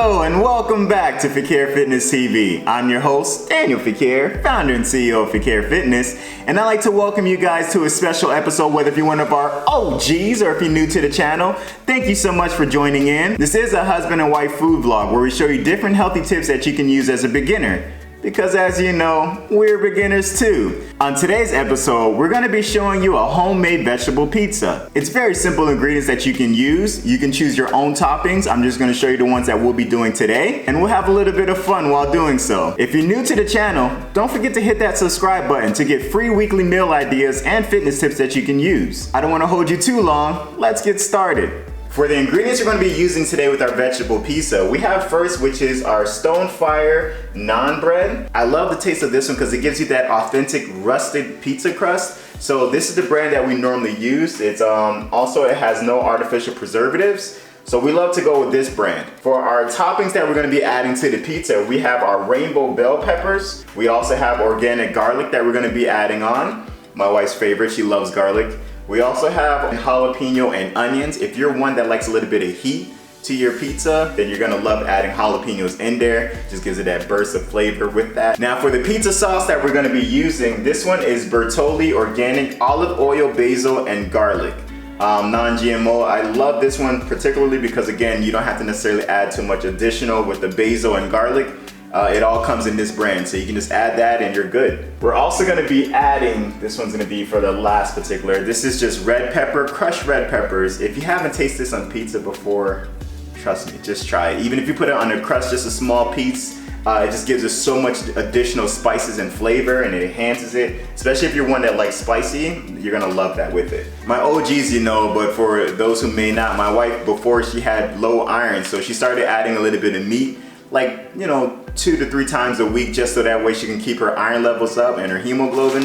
Hello and welcome back to Fequiere Fitness TV. I'm your host, Daniel Fequiere, founder and CEO of Fequiere Fitness, and I'd like to welcome you guys to a special episode, whether if you're one of our OGs or if you're new to the channel. Thank you so much for joining in. This is a husband and wife food vlog where we show you different healthy tips that you can use as a beginner. Because as you know, we're beginners too. On today's episode, we're gonna be showing you a homemade vegetable pizza. It's very simple ingredients that you can use. You can choose your own toppings. I'm just gonna show you the ones that we'll be doing today, and we'll have a little bit of fun while doing so. If you're new to the channel, don't forget to hit that subscribe button to get free weekly meal ideas and fitness tips that you can use. I don't wanna hold you too long. Let's get started. For the ingredients we're going to be using today with our vegetable pizza, we have first, which is our Stonefire naan bread. I love the taste of this one because it gives you that authentic rusted pizza crust. So this is the brand that we normally use. It's also, it has no artificial preservatives. So we love to go with this brand. For our toppings that we're going to be adding to the pizza, we have our rainbow bell peppers. We also have organic garlic that we're going to be adding on. My wife's favorite, she loves garlic. We also have jalapeno and onions. If you're one that likes a little bit of heat to your pizza, then you're gonna love adding jalapenos in there. Just gives it that burst of flavor with that. Now for the pizza sauce that we're gonna be using, this one is Bertolli organic olive oil, basil, and garlic. Non-GMO. I love this one particularly because again, you don't have to necessarily add too much additional with the basil and garlic. It all comes in this brand, so you can just add that and you're good. We're also gonna be adding, this one's gonna be for the last particular, this is just red pepper, crushed red peppers. If you haven't tasted this on pizza before, trust me, just try it. Even if you put it on a crust, just a small piece, it just gives us so much additional spices and flavor and it enhances it. Especially if you're one that likes spicy, you're gonna love that with it. My OGs, you know, but for those who may not, my wife, before she had low iron, so she started adding a little bit of meat, like, you know, 2 to 3 times a week, just so that way she can keep her iron levels up and her hemoglobin.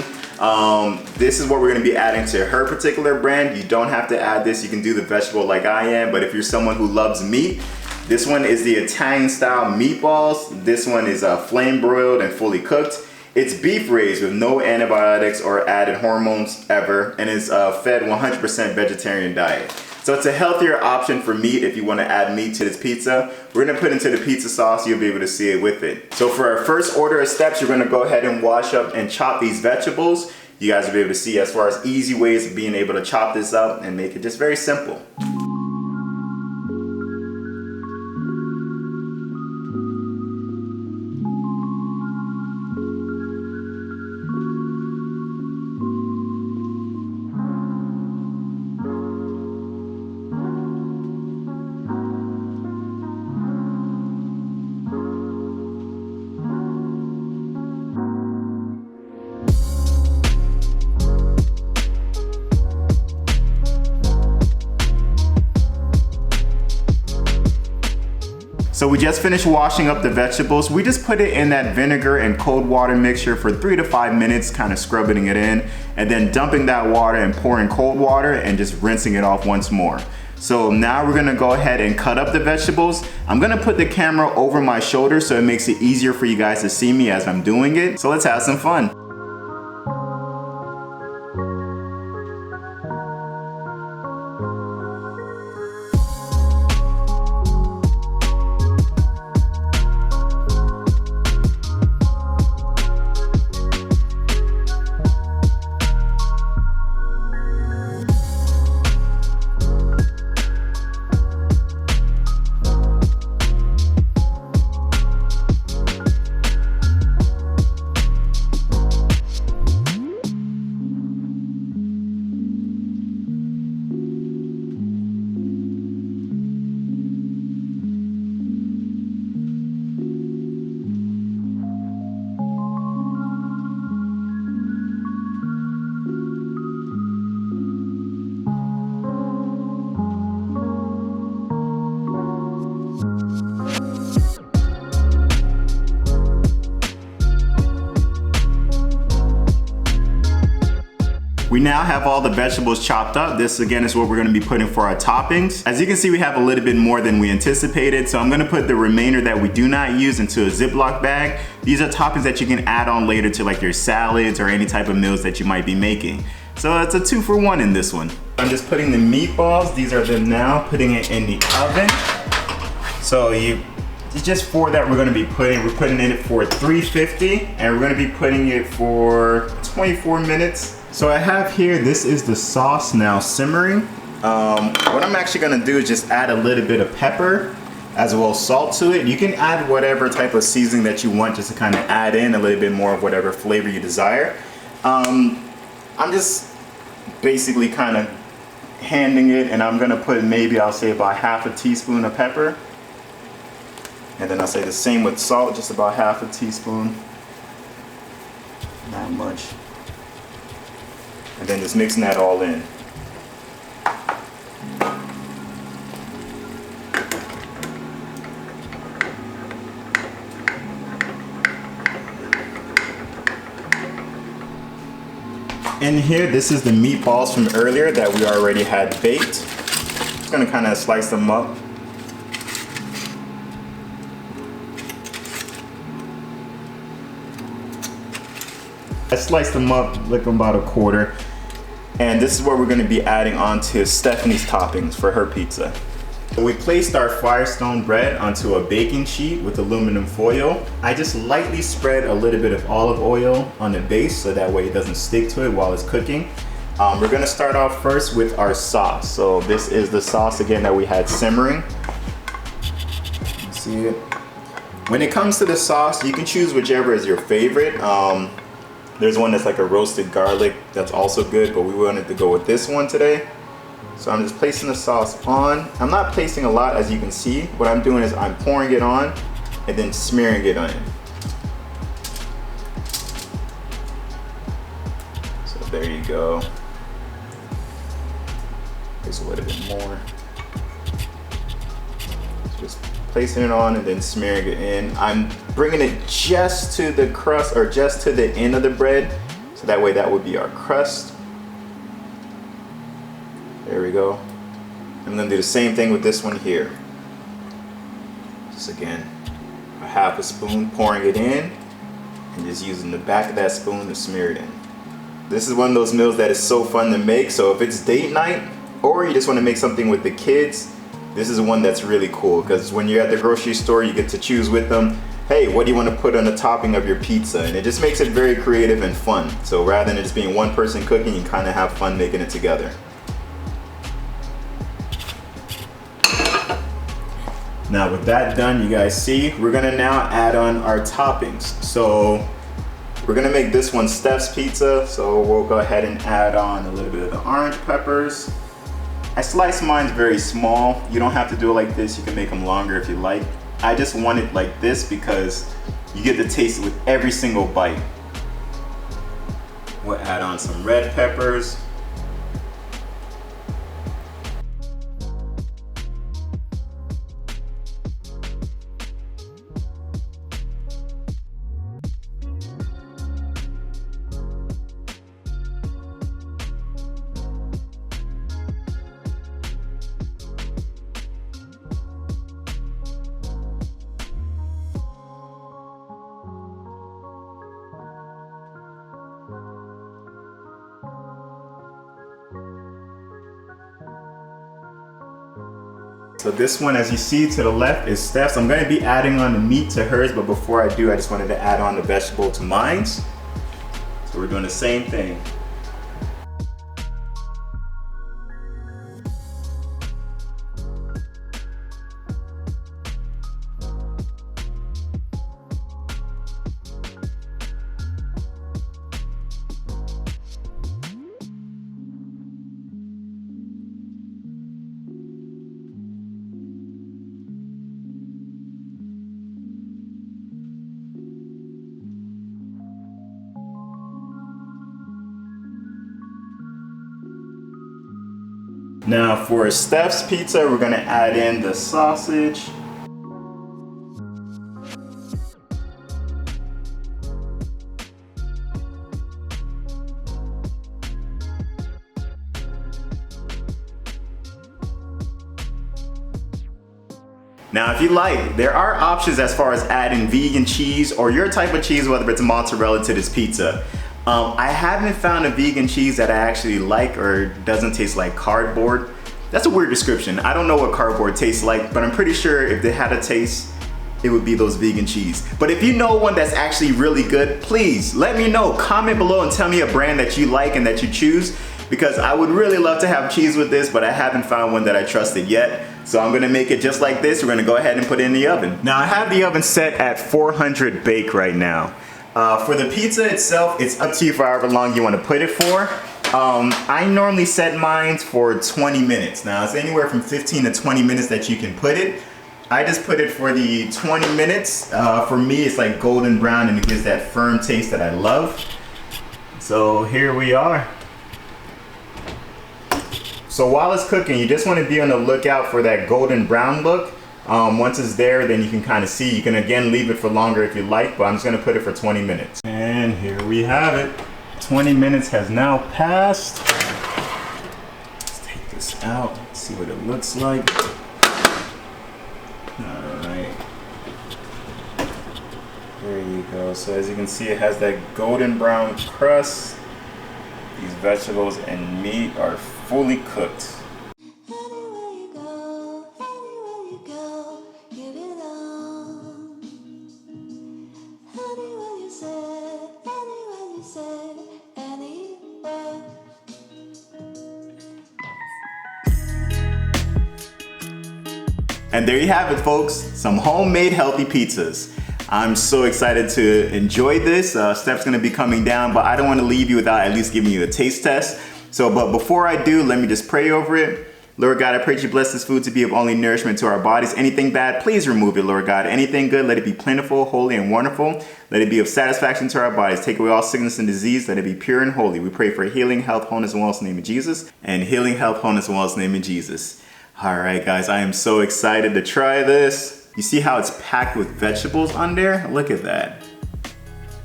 This is what we're gonna be adding to her particular brand. You don't have to add this, you can do the vegetable like I am, but if you're someone who loves meat, this one is the Italian style meatballs. This one is flame broiled and fully cooked. It's beef raised with no antibiotics or added hormones ever, and it's fed 100% vegetarian diet. So it's a healthier option for meat if you want to add meat to this pizza. We're gonna put into the pizza sauce, you'll be able to see it with it. So for our first order of steps, you're gonna go ahead and wash up and chop these vegetables. You guys will be able to see as far as easy ways of being able to chop this up and make it just very simple. So we just finished washing up the vegetables. We just put it in that vinegar and cold water mixture for 3 to 5 minutes, kind of scrubbing it in, and then dumping that water and pouring cold water and just rinsing it off once more. So now we're gonna go ahead and cut up the vegetables. I'm gonna put the camera over my shoulder so it makes it easier for you guys to see me as I'm doing it. So let's have some fun. We now have all the vegetables chopped up. This again is what we're gonna be putting for our toppings. As you can see, we have a little bit more than we anticipated, so I'm gonna put the remainder that we do not use into a Ziploc bag. These are toppings that you can add on later to like your salads or any type of meals that you might be making. So it's a 2-for-1 in this one. I'm just putting the meatballs, these are them now, putting it in the oven. So you It's just for that we're putting in it for 350, and we're gonna be putting it for 24 minutes. So I have here, this is the sauce now simmering. What I'm actually gonna do is just add a little bit of pepper as well as salt to it. You can add whatever type of seasoning that you want just to kind of add in a little bit more of whatever flavor you desire. I'm just basically kind of handing it, and I'm gonna put maybe, I'll say about half a teaspoon of pepper. And then I'll say the same with salt, just about half a teaspoon. Not much. And then just mixing that all in. In here, this is the meatballs from earlier that we already had baked. Just gonna kind of slice them up. I sliced them up like about a quarter. And this is what we're gonna be adding onto Stephanie's toppings for her pizza. We placed our Firestone bread onto a baking sheet with aluminum foil. I just lightly spread a little bit of olive oil on the base so that way it doesn't stick to it while it's cooking. We're gonna start off first with our sauce. So this is the sauce again that we had simmering. You see it? When it comes to the sauce, you can choose whichever is your favorite. There's one that's like a roasted garlic that's also good, but we wanted to go with this one today. So I'm just placing the sauce on. I'm not placing a lot, as you can see. What I'm doing is I'm pouring it on and then smearing it on. So there you go. Place a little bit more. Just placing it on and then smearing it in. I'm bringing it just to the crust, or just to the end of the bread. So that way that would be our crust. There we go. I'm gonna do the same thing with this one here. Just again, a half a spoon, pouring it in, and just using the back of that spoon to smear it in. This is one of those meals that is so fun to make. So if it's date night, or you just wanna make something with the kids, this is one that's really cool, because when you're at the grocery store, you get to choose with them, hey, what do you want to put on the topping of your pizza? And it just makes it very creative and fun. So rather than it just being one person cooking, you kind of have fun making it together. Now with that done, you guys see, we're gonna now add on our toppings. So we're gonna make this one Steph's pizza. So we'll go ahead and add on a little bit of the orange peppers. I slice mine very small. You don't have to do it like this. You can make them longer if you like. I just want it like this because you get to taste it with every single bite. We'll add on some red peppers. So this one, as you see to the left, is Steph's. I'm gonna be adding on the meat to hers, but before I do, I just wanted to add on the vegetable to mine. So we're doing the same thing. Now for Steph's pizza, we're gonna add in the sausage. Now if you like, there are options as far as adding vegan cheese or your type of cheese, whether it's mozzarella to this pizza. I haven't found a vegan cheese that I actually like or doesn't taste like cardboard. That's a weird description. I don't know what cardboard tastes like, but I'm pretty sure if they had a taste, it would be those vegan cheese. But if you know one that's actually really good, please let me know. Comment below and tell me a brand that you like and that you choose, because I would really love to have cheese with this, but I haven't found one that I trusted yet. So I'm gonna make it just like this. We're gonna go ahead and put it in the oven. Now I have the oven set at 400 bake right now. For the pizza itself, it's up to you for however long you wanna put it for. I normally set mine for 20 minutes. Now it's anywhere from 15 to 20 minutes that you can put it. I just put it for the 20 minutes. For me, it's like golden brown and it gives that firm taste that I love. So here we are. So while it's cooking, you just want to be on the lookout for that golden brown look. Once it's there, then you can kind of see. You can again leave it for longer if you like, but I'm just going to put it for 20 minutes. And here we have it. 20 minutes has now passed. Let's take this out, see what it looks like. Alright. There you go. So as you can see, it has that golden brown crust. These vegetables and meat are fully cooked. And there you have it, folks, some homemade healthy pizzas. I'm so excited to enjoy this. Steph's gonna be coming down, but I don't wanna leave you without at least giving you a taste test. But before I do, let me just pray over it. Lord God, I pray that you bless this food to be of only nourishment to our bodies. Anything bad, please remove it, Lord God. Anything good, let it be plentiful, holy, and wonderful. Let it be of satisfaction to our bodies. Take away all sickness and disease. Let it be pure and holy. We pray for healing, health, wholeness, and wellness in the name of Jesus. And healing, health, wholeness, and wellness in the name of Jesus. All right, guys, I am so excited to try this. You see how it's packed with vegetables on there? Look at that.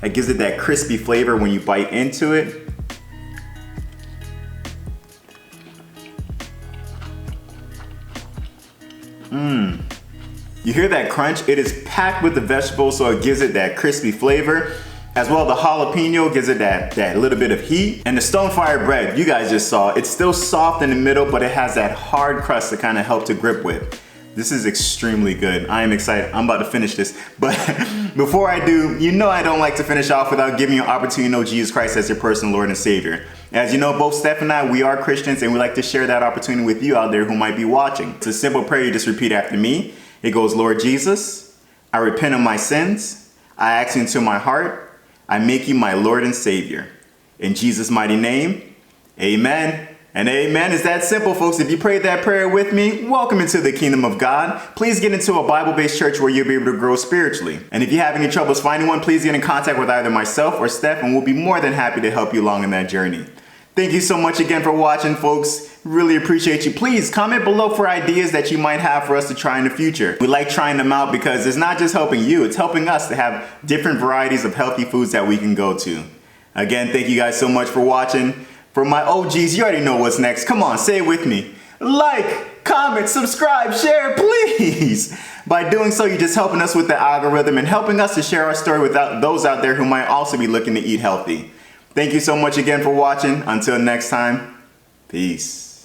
That gives it that crispy flavor when you bite into it. You hear that crunch? It is packed with the vegetables, so it gives it that crispy flavor. As well, the jalapeno gives it that little bit of heat. And the stone fire bread, you guys just saw, it's still soft in the middle, but it has that hard crust to kind of help to grip with. This is extremely good. I am excited. I'm about to finish this. But before I do, you know I don't like to finish off without giving you an opportunity to know Jesus Christ as your personal Lord and Savior. As you know, both Steph and I, we are Christians, and we like to share that opportunity with you out there who might be watching. It's a simple prayer. You just repeat after me. It goes, Lord Jesus, I repent of my sins. I ask you into my heart. I make you my Lord and Savior. In Jesus' mighty name, amen and amen. It's that simple, folks. If you prayed that prayer with me, welcome into the kingdom of God. Please get into a Bible-based church where you'll be able to grow spiritually. And if you have any troubles finding one, please get in contact with either myself or Steph, and we'll be more than happy to help you along in that journey. Thank you so much again for watching, folks. Really appreciate you. Please comment below for ideas that you might have for us to try in the future. We like trying them out because it's not just helping you, it's helping us to have different varieties of healthy foods that we can go to. Again, thank you guys so much for watching. For my OGs, you already know what's next. Come on, say it with me. Like, comment, subscribe, share, please. By doing so, you're just helping us with the algorithm and helping us to share our story with those out there who might also be looking to eat healthy. Thank you so much again for watching. Until next time, peace.